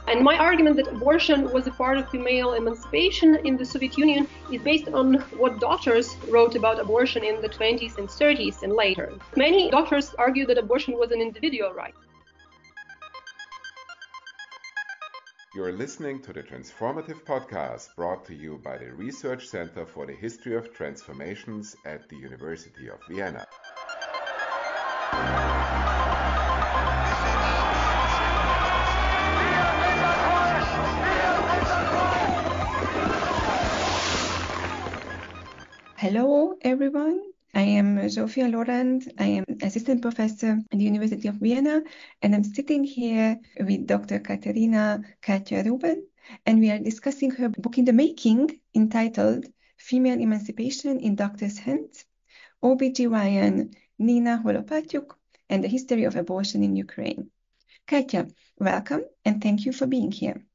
And my argument that abortion was a part of female emancipation in the Soviet Union is based on what doctors wrote about abortion in the 20s and 30s and later. Many doctors argue that abortion was an individual right. You're listening to the Transformative Podcast, brought to you by the Research Center for the History of Transformations at the University of Vienna. Hello, everyone. I am Zsófia Lóránd. I am assistant professor at the University of Vienna, and I'm sitting here with Dr. Kateryna Ruban, and we are discussing her book in the making entitled Female Emancipation in Doctors' Hands, OBGYN Nina Holopatyuk, and the History of Abortion in Ukraine. Katya, welcome, and thank you for being here.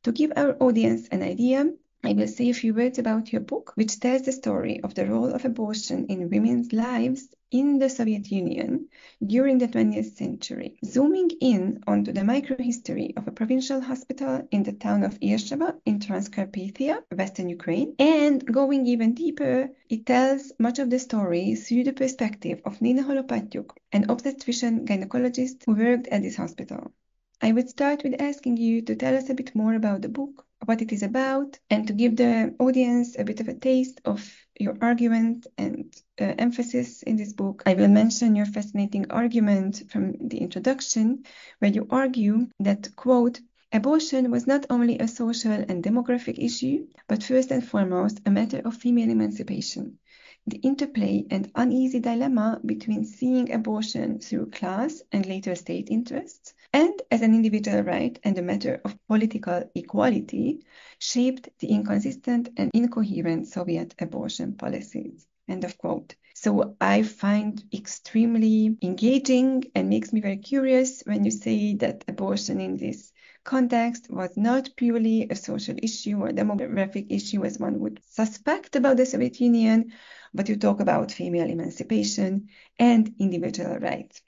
To give our audience an idea, I will say a few words about your book, which tells the story of the role of abortion in women's lives in the Soviet Union during the 20th century. Zooming in onto the microhistory of a provincial hospital in the town of Irshava in Transcarpathia, Western Ukraine, and going even deeper, it tells much of the story through the perspective of Nina Holopatyuk, an obstetrician-gynecologist who worked at this hospital. I would start with asking you to tell us a bit more about the book, what it is about, and to give the audience a bit of a taste of your argument and emphasis in this book. I will mention your fascinating argument from the introduction, where you argue that, quote, abortion was not only a social and demographic issue, but first and foremost a matter of female emancipation. The interplay and uneasy dilemma between seeing abortion through class and later state interests and as an individual right and a matter of political equality shaped the inconsistent and incoherent Soviet abortion policies. End of quote. So I find extremely engaging and makes me very curious when you say that abortion in this context was not purely a social issue or demographic issue as one would suspect about the Soviet Union, but you talk about female emancipation and individual rights.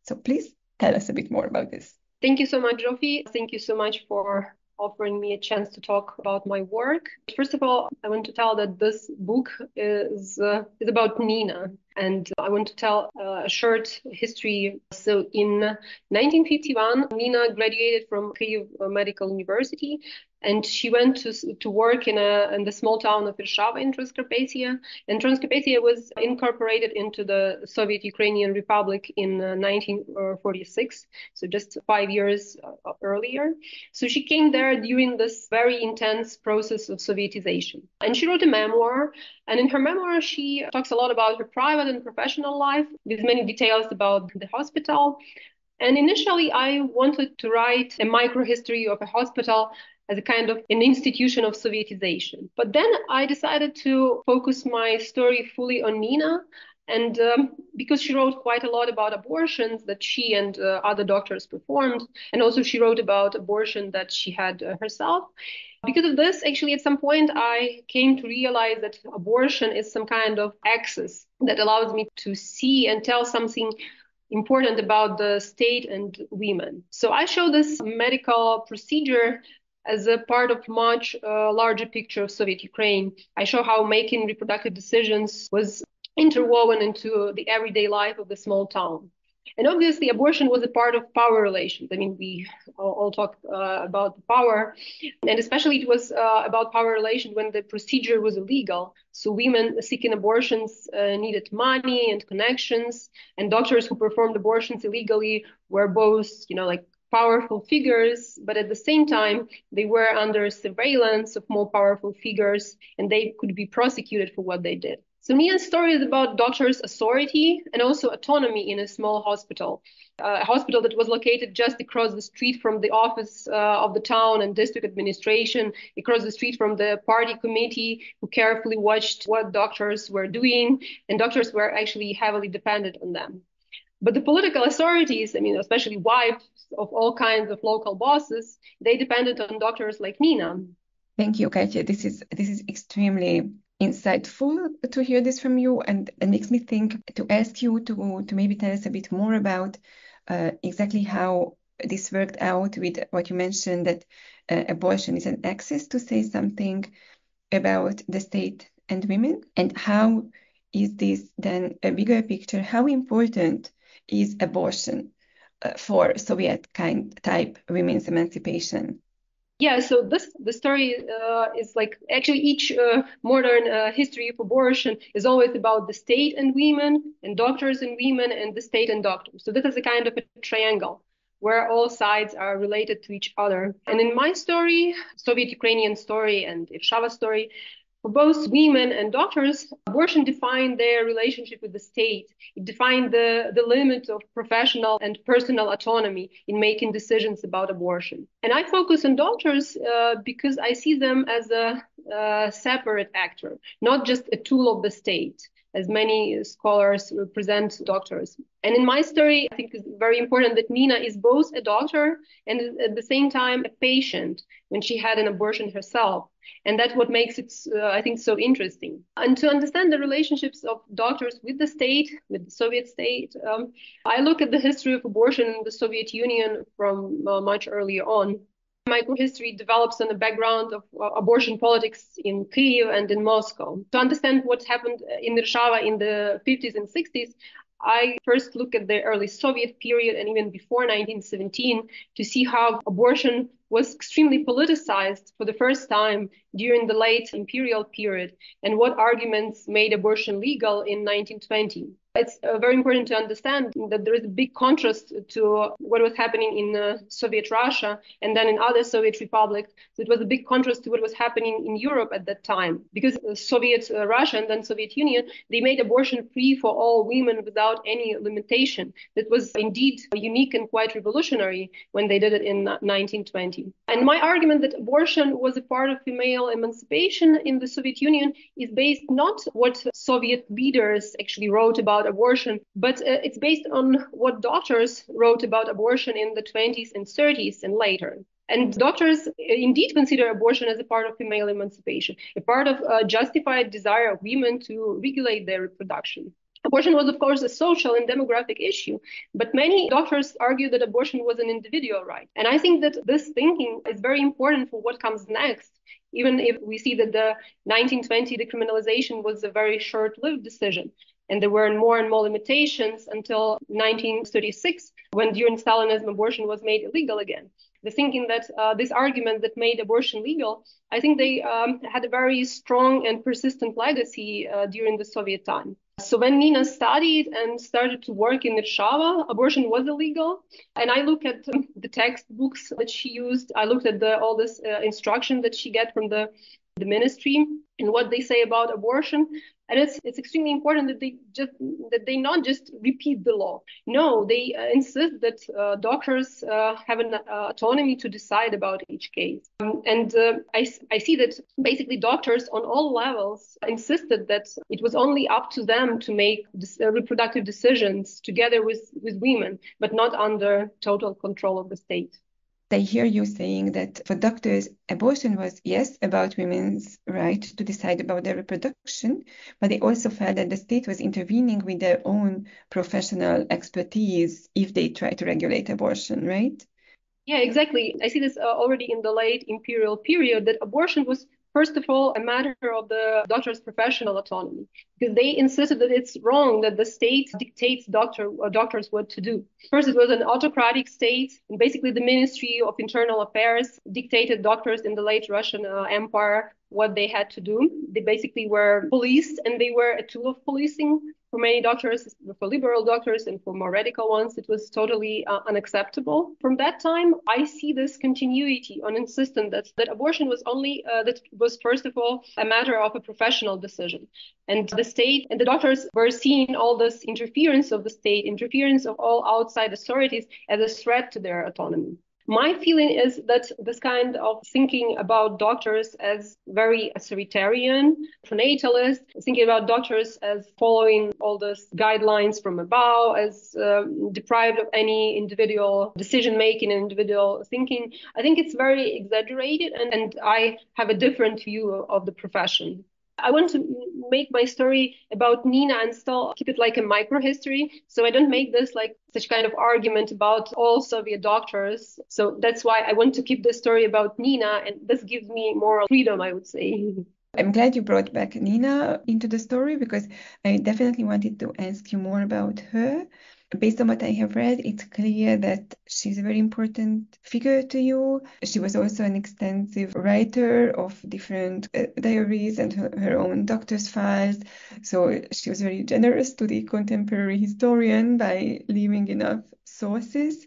So please tell us a bit more about this. Thank you so much, Zsófia. Thank you so much for offering me a chance to talk about my work. First of all, I want to tell that this book is about Nina, and I want to tell a short history. So in 1951, Nina graduated from Kyiv Medical University, and she went to work in the small town of Irshava in Transcarpathia. And Transcarpathia was incorporated into the Soviet Ukrainian Republic in 1946, so just 5 years earlier. So she came there during this very intense process of Sovietization. And she wrote a memoir, and in her memoir, she talks a lot about her private and professional life with many details about the hospital. And initially, I wanted to write a microhistory of a hospital as a kind of an institution of Sovietization. But then I decided to focus my story fully on Nina. And because she wrote quite a lot about abortions that she and other doctors performed, and also she wrote about abortion that she had herself. Because of this, actually, at some point, I came to realize that abortion is some kind of access that allows me to see and tell something important about the state and women. So I show this medical procedure as a part of much larger picture of Soviet Ukraine. I show how making reproductive decisions was interwoven into the everyday life of the small town. And obviously, abortion was a part of power relations. I mean, we all talk about the power, and especially it was about power relations when the procedure was illegal. So women seeking abortions needed money and connections, and doctors who performed abortions illegally were both, like powerful figures, but at the same time, they were under surveillance of more powerful figures, and they could be prosecuted for what they did. So Nina's story is about doctors' authority and also autonomy in a small hospital, a hospital that was located just across the street from the office of the town and district administration, across the street from the party committee who carefully watched what doctors were doing, and doctors were actually heavily dependent on them. But the political authorities, especially wives of all kinds of local bosses, they depended on doctors like Nina. Thank you, Katya. This is extremely insightful to hear this from you, and it makes me think to ask you to maybe tell us a bit more about exactly how this worked out with what you mentioned, that abortion is an access to say something about the state and women? And how is this then a bigger picture? How important is abortion for Soviet type women's emancipation? Yeah, so the story is like actually each modern history of abortion is always about the state and women, and doctors and women, and the state and doctors. So this is a kind of a triangle where all sides are related to each other. And in my story, Soviet Ukrainian story and Irshava story, for both women and doctors, abortion defined their relationship with the state. It defined the limit of professional and personal autonomy in making decisions about abortion. And I focus on doctors because I see them as a separate actor, not just a tool of the state, as many scholars represent doctors. And in my story, I think it's very important that Nina is both a doctor and at the same time a patient when she had an abortion herself. And that's what makes it, I think, so interesting. And to understand the relationships of doctors with the state, with the Soviet state, I look at the history of abortion in the Soviet Union from much earlier on. My history develops on the background of abortion politics in Kyiv and in Moscow. To understand what happened in Irshava in the 50s and 60s, I first look at the early Soviet period and even before 1917 to see how abortion was extremely politicized for the first time during the late imperial period and what arguments made abortion legal in 1920. It's very important to understand that there is a big contrast to what was happening in Soviet Russia and then in other Soviet republics. So it was a big contrast to what was happening in Europe at that time, because Soviet Russia and then Soviet Union, they made abortion free for all women without any limitation. That was indeed unique and quite revolutionary when they did it in 1920. And my argument that abortion was a part of female emancipation in the Soviet Union is based not what Soviet leaders actually wrote about abortion, but it's based on what doctors wrote about abortion in the 20s and 30s and later. And doctors indeed consider abortion as a part of female emancipation, a part of a justified desire of women to regulate their reproduction. Abortion was, of course, a social and demographic issue, but many doctors argue that abortion was an individual right. And I think that this thinking is very important for what comes next, even if we see that the 1920 decriminalization was a very short-lived decision. And there were more and more limitations until 1936, when during Stalinism, abortion was made illegal again. The thinking that this argument that made abortion legal, I think they had a very strong and persistent legacy during the Soviet time. So when Nina studied and started to work in Irshava, abortion was illegal. And I look at the textbooks that she used. I looked at all this instruction that she got from the ministry and what they say about abortion. And it's extremely important that they not just repeat the law. No, they insist that doctors have an autonomy to decide about each case. I see that basically doctors on all levels insisted that it was only up to them to make reproductive decisions together with women, but not under total control of the state. I hear you saying that for doctors, abortion was, yes, about women's right to decide about their reproduction, but they also felt that the state was intervening with their own professional expertise if they try to regulate abortion, right? Yeah, exactly. I see this already in the late imperial period, that abortion was, first of all, a matter of the doctor's professional autonomy, because they insisted that it's wrong that the state dictates doctors what to do. First, it was an autocratic state, and basically the Ministry of Internal Affairs dictated doctors in the late Russian Empire what they had to do. They basically were policed, and they were a tool of policing. For many doctors, for liberal doctors and for more radical ones, it was totally unacceptable. From that time, I see this continuity on insisting that abortion was only, that was first of all a matter of a professional decision. And the state and the doctors were seeing all this interference of the state, interference of all outside authorities as a threat to their autonomy. My feeling is that this kind of thinking about doctors as very authoritarian, pronatalist, thinking about doctors as following all those guidelines from above, as deprived of any individual decision-making and individual thinking, I think it's very exaggerated, and I have a different view of the profession. I want to make my story about Nina and still keep it like a micro history. So I don't make this like such kind of argument about all Soviet doctors. So that's why I want to keep the story about Nina, and this gives me more freedom, I would say. I'm glad you brought back Nina into the story because I definitely wanted to ask you more about her. Based on what I have read, it's clear that she's a very important figure to you. She was also an extensive writer of different diaries and her own doctor's files. So she was very generous to the contemporary historian by leaving enough sources.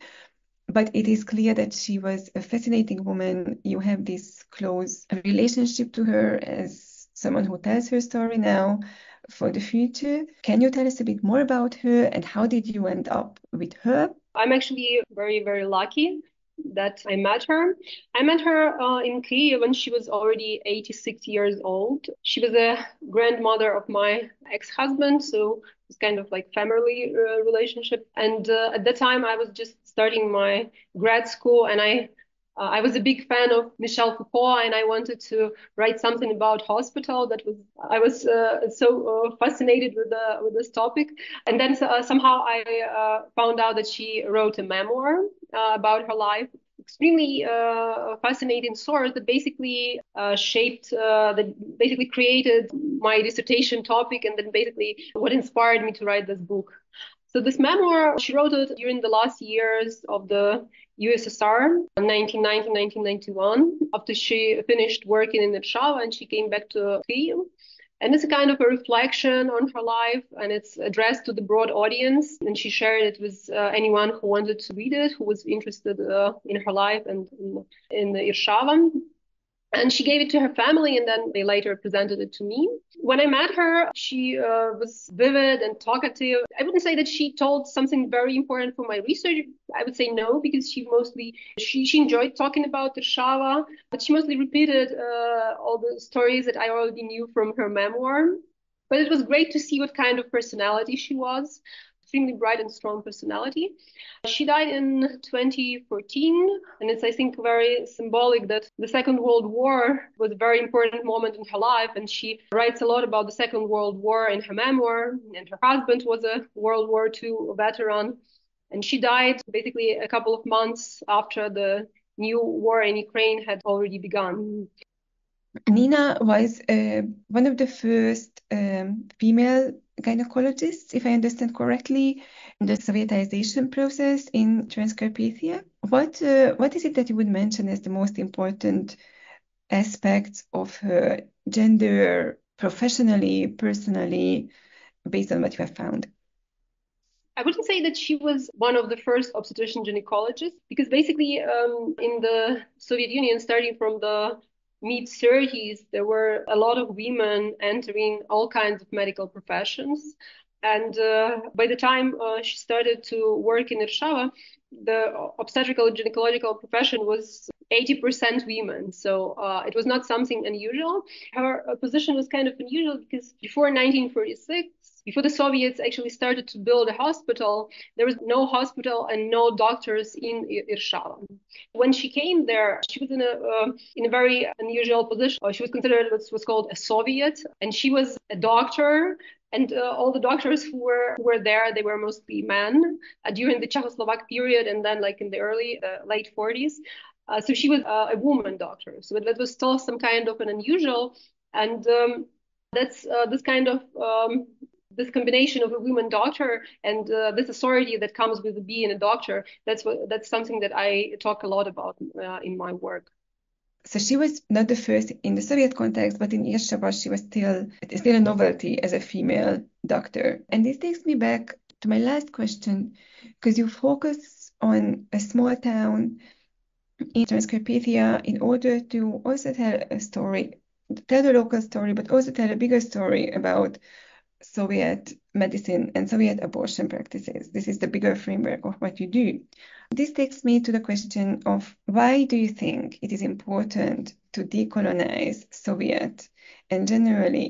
But it is clear that she was a fascinating woman. You have this close relationship to her as someone who tells her story now for the future. Can you tell us a bit more about her and how did you end up with her? I'm actually very, very lucky that I met her. I met her in Kyiv when she was already 86 years old. She was a grandmother of my ex-husband, so it's kind of like family relationship. And at that time, I was just starting my grad school, and I was a big fan of Michel Foucault, and I wanted to write something about hospital. I was so fascinated with this topic. And then somehow I found out that she wrote a memoir about her life. Extremely fascinating source that basically that basically created my dissertation topic, and then basically what inspired me to write this book. So this memoir, she wrote it during the last years of the USSR, 1990-1991, after she finished working in Warsaw and she came back to Kyiv. And it's a kind of a reflection on her life, and it's addressed to the broad audience. And she shared it with anyone who wanted to read it, who was interested in her life and in the Irshava. And she gave it to her family, and then they later presented it to me. When I met her, she was vivid and talkative. I wouldn't say that she told something very important for my research. I would say no, because she enjoyed talking about Warsaw, but she mostly repeated all the stories that I already knew from her memoir. But it was great to see what kind of personality she was. Extremely bright and strong personality. She died in 2014, and it's, I think, very symbolic that the Second World War was a very important moment in her life, and she writes a lot about the Second World War in her memoir, and her husband was a World War II veteran, and she died basically a couple of months after the new war in Ukraine had already begun. Nina was one of the first female gynecologists, if I understand correctly, in the Sovietization process in Transcarpathia. What is it that you would mention as the most important aspects of her gender, professionally, personally, based on what you have found? I wouldn't say that she was one of the first obstetrician-gynecologists, because basically in the Soviet Union, starting from the mid-30s, there were a lot of women entering all kinds of medical professions. And by the time she started to work in Warsaw, the obstetrical gynecological profession was 80% women. So it was not something unusual. Her position was kind of unusual because before 1946, before the Soviets actually started to build a hospital, there was no hospital and no doctors in Warsaw. When she came there, she was in a very unusual position. She was considered what was called a Soviet, and she was a doctor. And all the doctors who were there, they were mostly men during the Czechoslovak period, and then like in the late 40s. So she was a woman doctor. So that was still some kind of an unusual, and that's this kind of this combination of a woman doctor and this authority that comes with being a doctor. That's something that I talk a lot about in my work. So she was not the first in the Soviet context, but in Warsaw she was still a novelty as a female doctor. And this takes me back to my last question, because you focus on a small town in Transcarpathia in order to also tell a story, tell the local story, but also tell a bigger story about Soviet medicine and Soviet abortion practices. This is the bigger framework of what you do. This takes me to the question of why do you think it is important to decolonize Soviet and generally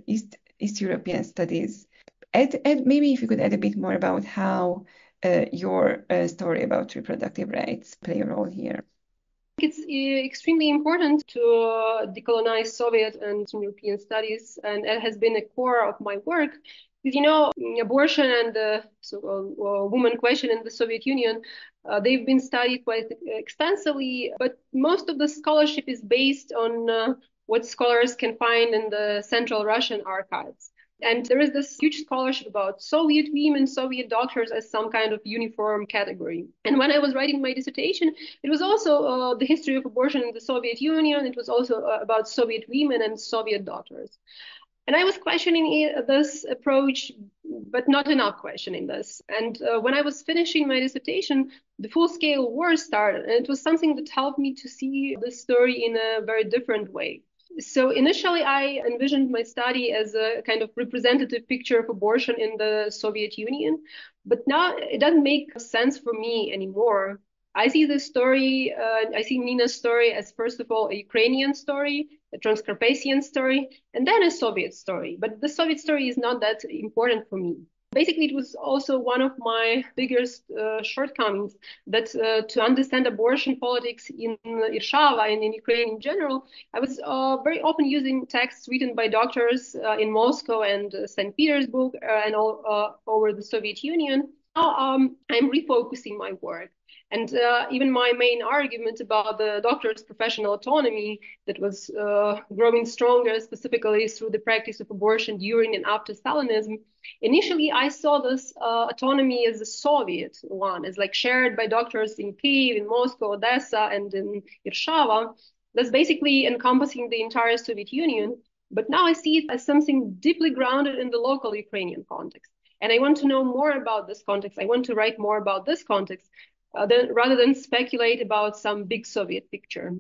East European studies? Maybe if you could add a bit more about how your story about reproductive rights play a role here. It's extremely important to decolonize Soviet and European studies, and it has been a core of my work. Because, abortion and the so-called woman question in the Soviet Union, they've been studied quite extensively, but most of the scholarship is based on what scholars can find in the Central Russian archives. And there is this huge scholarship about Soviet women, Soviet doctors as some kind of uniform category. And when I was writing my dissertation, it was also the history of abortion in the Soviet Union. It was also about Soviet women and Soviet doctors. And I was questioning this approach, but not enough questioning this. And when I was finishing my dissertation, the full-scale war started. And it was something that helped me to see the story in a very different way. So initially, I envisioned my study as a kind of representative picture of abortion in the Soviet Union. But now it doesn't make sense for me anymore. I see this story, I see Nina's story as, first of all, a Ukrainian story, a Transcarpathian story, and then a Soviet story. But the Soviet story is not that important for me. Basically, it was also one of my biggest shortcomings that to understand abortion politics in Irshava and in Ukraine in general, I was very often using texts written by doctors in Moscow and St. Petersburg and all over the Soviet Union. Now I'm refocusing my work. And even my main argument about the doctor's professional autonomy that was growing stronger, specifically through the practice of abortion during and after Stalinism, initially I saw this autonomy as a Soviet one, as like shared by doctors in Kyiv, in Moscow, Odessa, and in Irshava. That's basically encompassing the entire Soviet Union. But now I see it as something deeply grounded in the local Ukrainian context. And I want to know more about this context. I want to write more about this context. Rather than speculate about some big Soviet picture.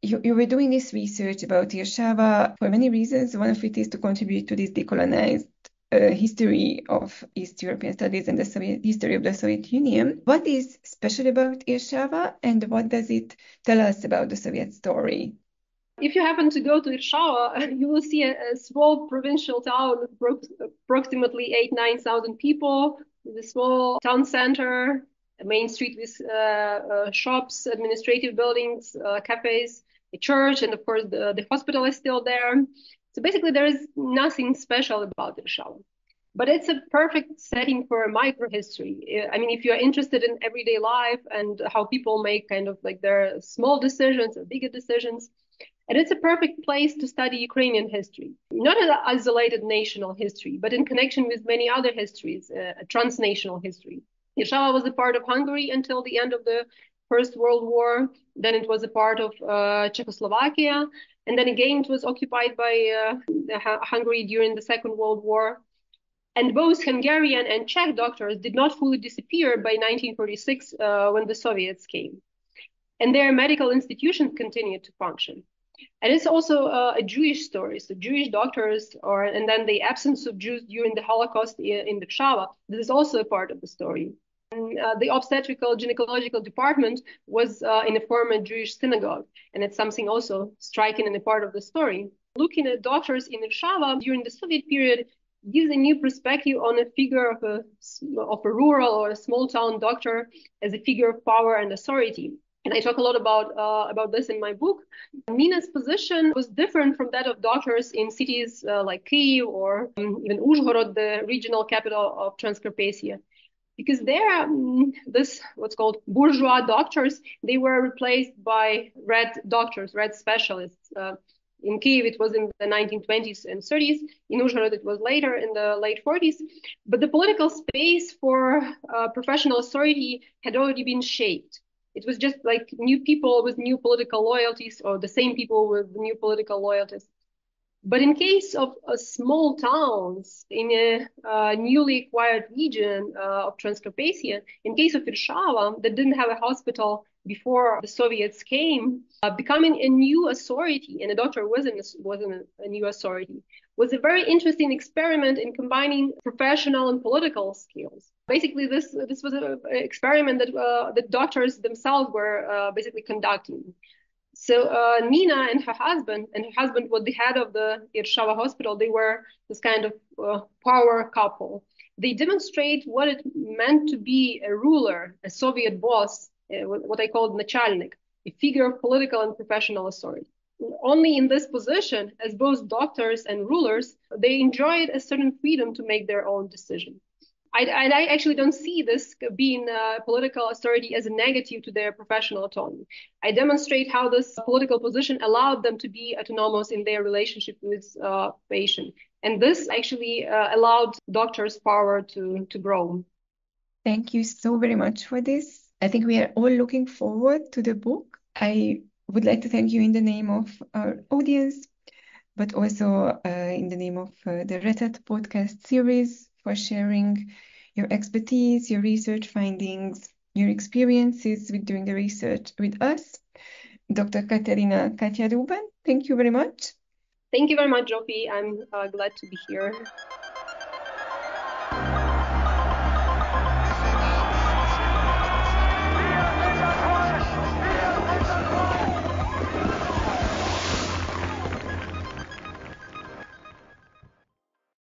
You were doing this research about Irshava for many reasons. One of it is to contribute to this decolonized history of East European studies and the Soviet history of the Soviet Union. What is special about Irshava, and what does it tell us about the Soviet story? If you happen to go to Irshava, you will see a small provincial town with approximately 8,000-9,000 people, with a small town center, a main street with shops, administrative buildings, cafes, a church, and of course the hospital is still there. So basically there is nothing special about Irshava. But it's a perfect setting for a microhistory. I mean, if you're interested in everyday life and how people make kind of like their small decisions or bigger decisions, and it's a perfect place to study Ukrainian history, not as an isolated national history, but in connection with many other histories, a transnational history. Irshava was a part of Hungary until the end of the First World War. Then it was a part of Czechoslovakia. And then again, it was occupied by Hungary during the Second World War. And both Hungarian and Czech doctors did not fully disappear by 1946 when the Soviets came. And their medical institutions continued to function. And it's also a Jewish story. So Jewish doctors, and then the absence of Jews during the Holocaust in Irshava, this is also a part of the story. The obstetrical-gynecological department was in a former Jewish synagogue, and it's something also striking in a part of the story. Looking at doctors in Irshava during the Soviet period gives a new perspective on a figure of a rural or a small-town doctor as a figure of power and authority. And I talk a lot about this in my book. Nina's position was different from that of doctors in cities like Kyiv or even Uzhhorod, the regional capital of Transcarpathia. Because there, what's called bourgeois doctors, they were replaced by red doctors, red specialists. In Kyiv, it was in the 1920s and 30s. In Uzhhorod, it was later in the late 40s. But the political space for professional authority had already been shaped. It was just like new people with new political loyalties, or the same people with new political loyalties. But in case of small towns in a newly acquired region of Transcarpathia, in case of Irshava, that didn't have a hospital before the Soviets came, becoming a new authority, and a doctor wasn't a new authority, was a very interesting experiment in combining professional and political skills. Basically, this was an experiment that the doctors themselves were basically conducting. So Nina and her husband was the head of the Irshava hospital. They were this kind of power couple. They demonstrate what it meant to be a ruler, a Soviet boss, what I called nachalnik. a figure of political and professional authority. Only in this position, as both doctors and rulers, they enjoyed a certain freedom to make their own decision. I actually don't see this being political authority as a negative to their professional autonomy. I demonstrate how this political position allowed them to be autonomous in their relationship with patient. And this actually allowed doctors' power to grow. Thank you so very much for this. I think we are all looking forward to the book. I would like to thank you in the name of our audience, but also in the name of the RETAT podcast series for sharing your expertise, your research findings, your experiences with doing the research with us. Dr. Kateryna Ruban, thank you very much. Thank you very much, Zsófia. I'm glad to be here.